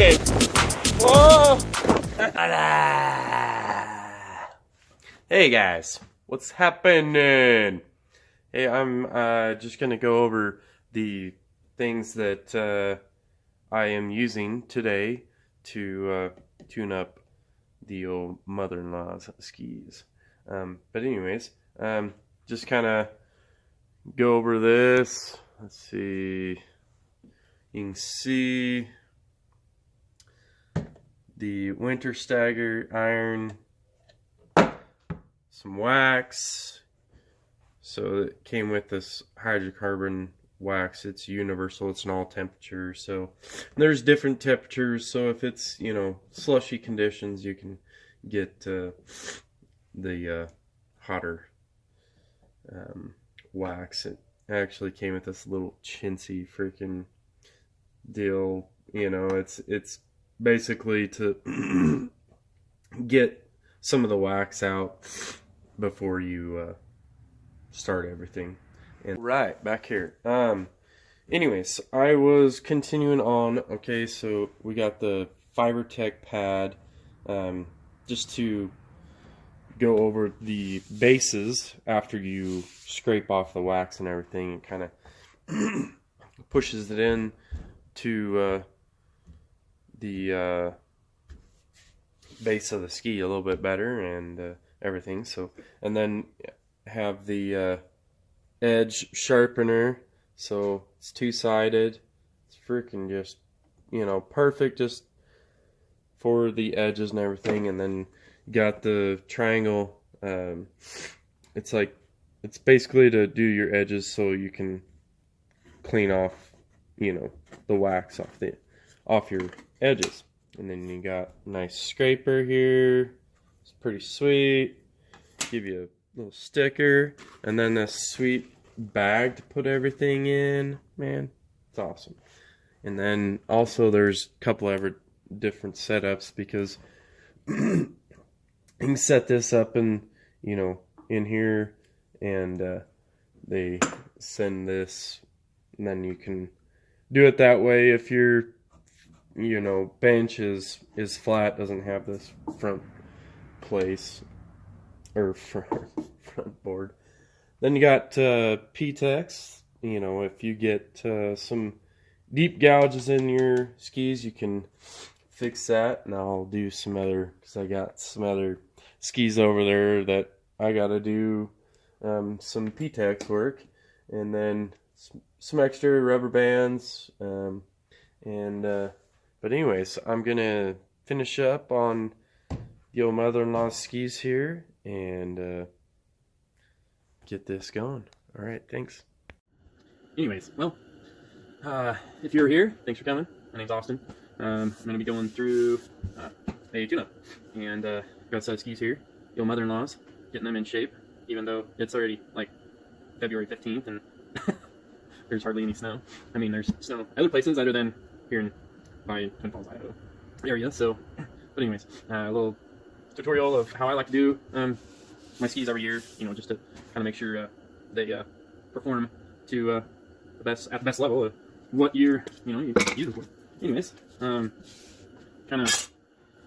Okay. Whoa! Hey guys, what's happening? Hey, I'm just gonna go over the things that I am using today to tune up the old mother-in-law's skis. But anyways, just kind of go over this. Let's see. You can see the winter stagger iron, some wax. So it came with this hydrocarbon wax. It's universal. It's an all temperature. So there's different temperatures. So if it's, you know, slushy conditions, you can get the hotter wax. It actually came with this little chintzy freaking deal. You know, it's basically to get some of the wax out before you start everything. And right back here. Anyways, I was continuing on. Okay, so we got the FiberTech pad, just to go over the bases after you scrape off the wax and everything. It kind of pushes it in to the base of the ski a little bit better and everything. So, and then have the edge sharpener. So it's two-sided. It's freaking just, you know, perfect just for the edges and everything. And then got the triangle. It's like, it's basically to do your edges so you can clean off, you know, the wax off your edges. And then you got a nice scraper here. It's pretty sweet. Give you a little sticker, and then this sweet bag to put everything in. Man, it's awesome. And then also there's a couple of different setups, because you can set this up in, you know, in here, and they send this, and then you can do it that way. If your, you know, bench is flat, doesn't have this front place or front board, then you got P-Tex. You know, if you get some deep gouges in your skis, you can fix that. And I'll do some other, because I got some other skis over there that I gotta do some P-Tex work, and then some extra rubber bands, but anyways, I'm gonna finish up on the old mother-in-law's skis here and get this going. All right, thanks. Anyways, well, if you're here, thanks for coming. My name's Austin. I'm gonna be going through a tune-up, and got a set of skis here. The old mother-in-law's, getting them in shape, even though it's already like February 15th and there's hardly any snow. I mean, there's snow other places other than here in by Twin Falls, Idaho area. So, but anyways, a little tutorial of how I like to do my skis every year. You know, just to kind of make sure they perform to the best level of what you use it for. Anyways, kind of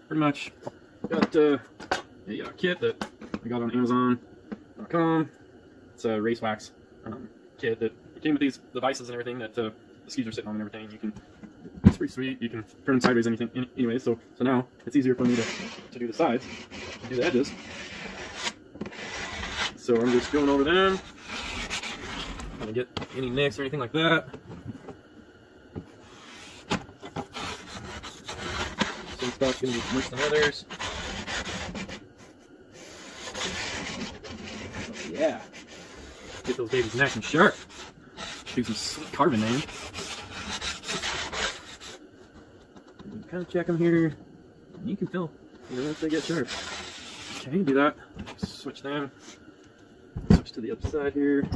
pretty much got a kit that I got on Amazon.com. It's a race wax kit that it came with these devices and everything that the skis are sitting on and everything. You can, it's pretty sweet. You can turn them sideways, anything. Anyway, so now it's easier for me to do the sides, to do the edges. So I'm just going over them. I don't get any nicks or anything like that. Some stuff's gonna be worse than others. Oh, yeah. Get those babies nice and sharp. Do some sweet carbon, man. Kind of check them here. You can feel, you know, if they get sharp. Okay, do that. Switch them. Switch to the other side here.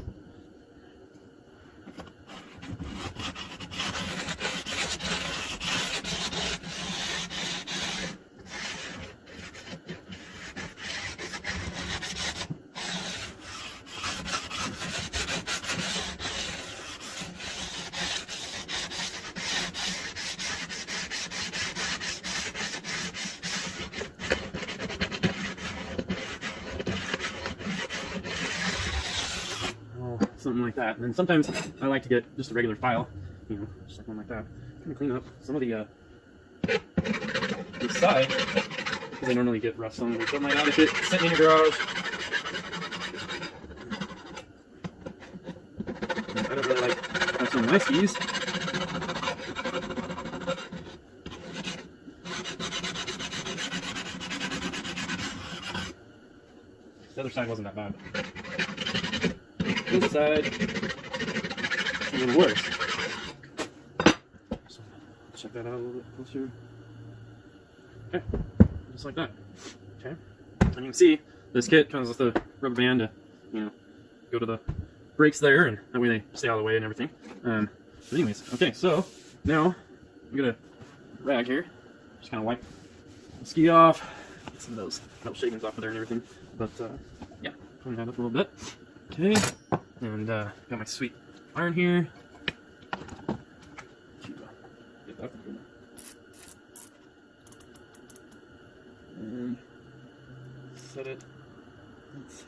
something like that. And then sometimes I like to get just a regular file, you know, just like one like that. I'm gonna clean up some of the side, because they normally get rust on them or something like that if it's sitting in your garage. And I don't really like rust on my skis. The other side wasn't that bad. This side, a little worse. So, check that out a little bit closer. Okay, just like that. Okay, and you can see this kit comes with a rubber band to, you know, go to the brakes there, and that way they stay out of the way and everything. But anyways, okay, so now I'm gonna rag here, just kind of wipe the ski off, get some of those metal shavings off of there and everything. But yeah, clean that up a little bit. Okay, and got my sweet iron here. Get that going. And set it. Let's see.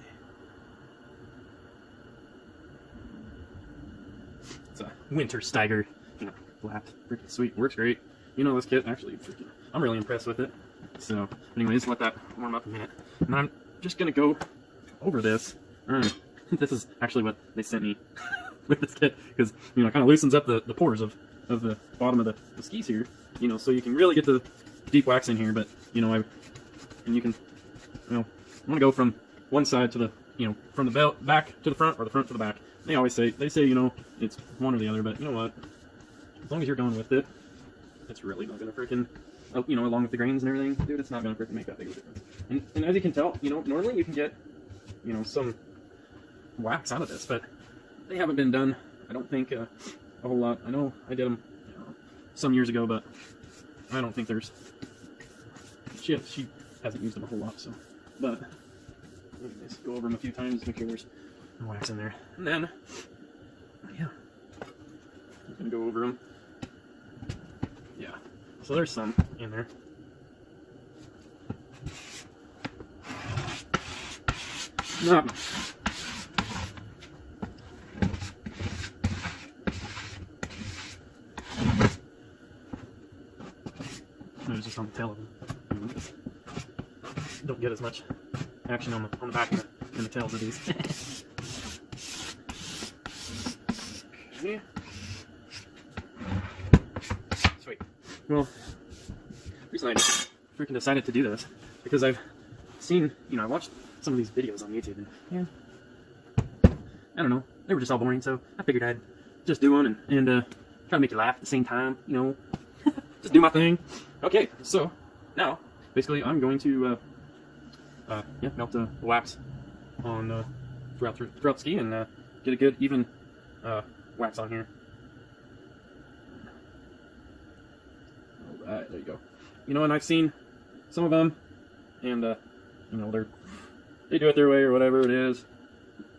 It's a winter Steiger, you know, flat. Freaking sweet. Works great. You know, this kit actually freaking, I'm really impressed with it. So, anyways, let that warm up a minute. And I'm just gonna go over this. This is actually what they sent me with this kit, because, you know, it kind of loosens up the pores of the bottom of the skis here, you know, so you can really get the deep wax in here. But, you know, and you can, you know, I'm gonna go from one side to the, you know, from the belt back to the front, or the front to the back. They say, you know, it's one or the other, but you know what? As long as you're going with it, it's really not gonna freaking, you know, along with the grains and everything, dude, it's not gonna freaking make that big of a difference. And as you can tell, you know, normally you can get, you know, some wax out of this, but they haven't been done, I don't think, a whole lot. I know I did them, you know, some years ago, but I don't think there's, she hasn't used them a whole lot, so, but let's go over them a few times, make sure there's no wax in there, and then, yeah, I'm gonna go over them. Yeah, so there's some in there. Not much. It was just on the tail of them. Don't get as much action on the back and the tails of these. Okay. Sweet. Well, the reason I freaking decided to do this because I've seen, you know, I watched some of these videos on YouTube, and yeah, I don't know, they were just all boring, so I figured I'd just do one and try to make you laugh at the same time, you know, just do my thing. Okay, so now basically I'm going to yeah, melt the wax on throughout the ski and get a good even wax on here. Alright, there you go. You know, and I've seen some of them, and you know, they do it their way or whatever it is,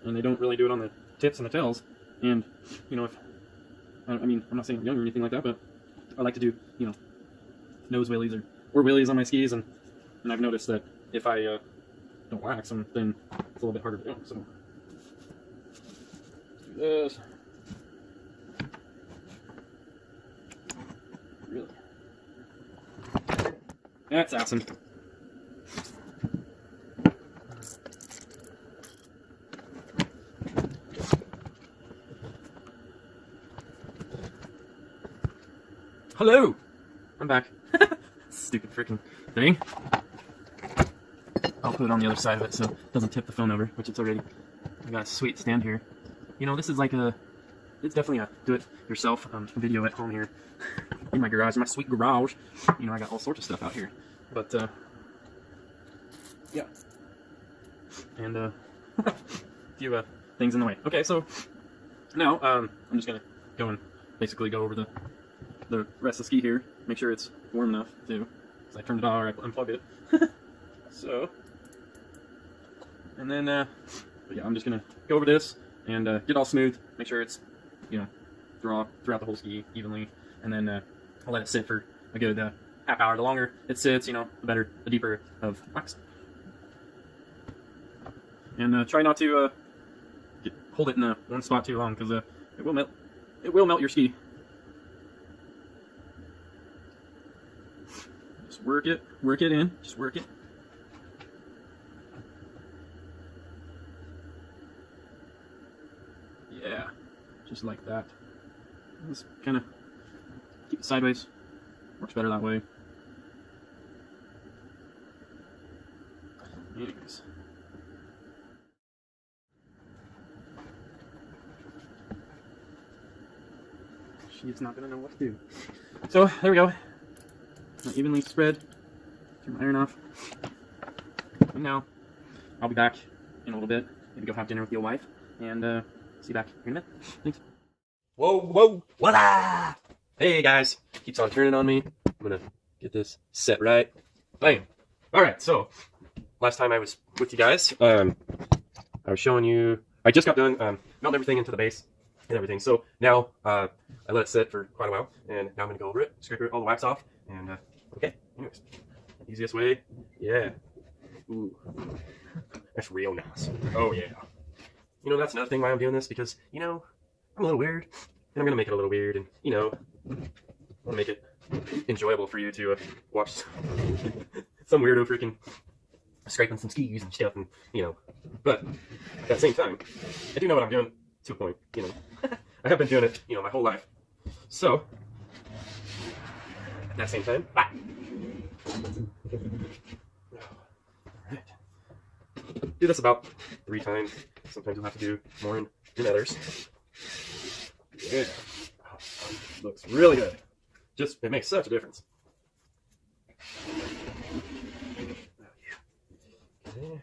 and they don't really do it on the tips and the tails. And you know, if I mean, I'm not saying I'm young or anything like that, but I like to do, you know, nose wheelies or wheelies on my skis, and I've noticed that if I don't wax them, then it's a little bit harder to do. So let's do this. Really, that's awesome. Hello! I'm back. Stupid freaking thing. I'll put it on the other side of it so it doesn't tip the phone over, which it's already. I got a sweet stand here. You know, this is like it's definitely a do-it-yourself video at home here. In my garage, my sweet garage. You know, I got all sorts of stuff out here. But, yeah. And, a few things in the way. Okay, so now I'm just going to go and basically go over the rest of the ski here, make sure it's warm enough too, because I turned it on or I unplugged it. So, and then, but yeah, I'm just gonna go over this and get all smooth, make sure it's, you know, throughout the whole ski evenly, and then I'll let it sit for a good half hour. The longer it sits, you know, the better, the deeper of wax. And try not to get hold it in one spot too long, because it will melt. It will melt your ski. Just work it in. Just work it. Yeah, just like that. Just kind of keep it sideways. Works better that way. Anyways. She's not gonna know what to do. So there we go. Now evenly spread. Turn my iron off. And now I'll be back in a little bit. Maybe go have dinner with your wife, and see you back here in a minute. Thanks. Whoa, whoa, voila! Hey guys, keeps on turning on me. I'm gonna get this set right. Bam. All right. So last time I was with you guys, I was showing you. I just got done melting everything into the base and everything. So now I let it sit for quite a while, and now I'm gonna go over it, scrape all the wax off, and okay. Anyways, easiest way, yeah. Ooh, that's real nice. Oh yeah. You know, that's another thing why I'm doing this, because you know I'm a little weird, and I'm gonna make it a little weird, and you know, I want to make it enjoyable for you to watch some weirdo freaking scraping some skis and stuff, and you know. But at the same time, I do know what I'm doing to a point. You know, I have been doing it, you know, my whole life. So at that same time, bye. Do this about 3 times. Sometimes you'll have to do more in others. Yeah, looks really good. Just it makes such a difference. Okay.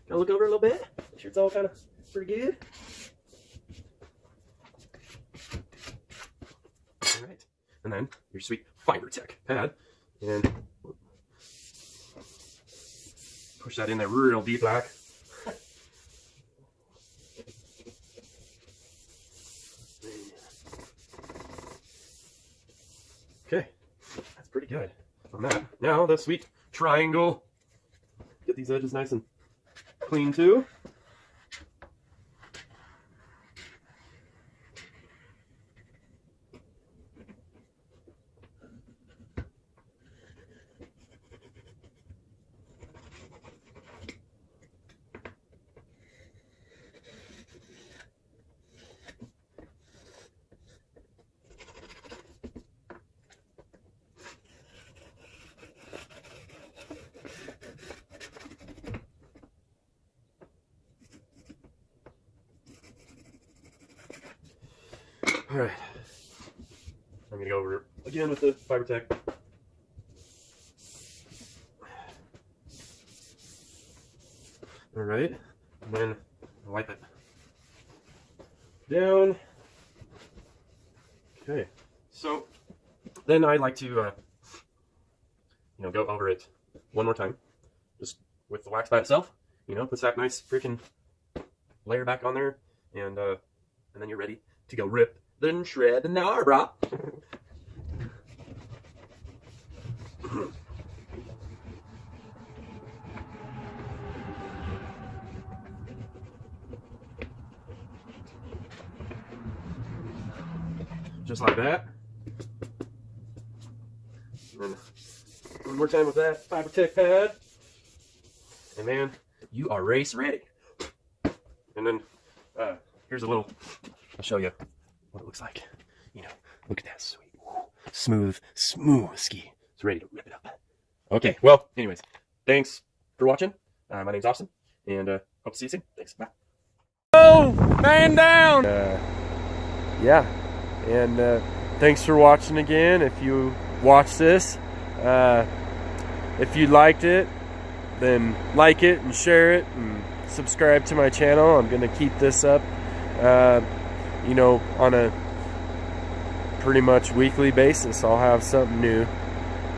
Gotta look over a little bit. Make sure it's all kind of pretty good. All right, and then your sweet Fiber Tech pad, and push that in there real deep, like. Okay, that's pretty good on that. Now the sweet triangle. Get these edges nice and clean too. All right, I'm gonna go over it again with the Fiber Tech. All right, and then wipe it down. Okay, so then I like to, you know, go over it one more time, just with the wax by itself. You know, puts that nice freaking layer back on there, and then you're ready to go rip. Then shred the gnar, brah. Just like that. And then one more time with that Fiber Tech pad. And man, you are race ready. And then here's a little, I'll show you what it looks like. You know, look at that sweet, smooth ski. It's ready to rip it up. Okay, well, anyways, thanks for watching. My name's Austin, and hope to see you soon. Thanks, bye. Oh, man down! Yeah, and thanks for watching again. If you watched this, if you liked it, then like it and share it and subscribe to my channel. I'm gonna keep this up, you know, on a pretty much weekly basis I'll have something new.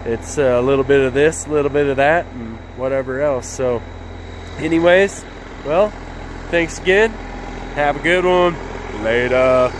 It's a little bit of this, a little bit of that, and whatever else. So anyways, well, thanks again. Have a good one. Later.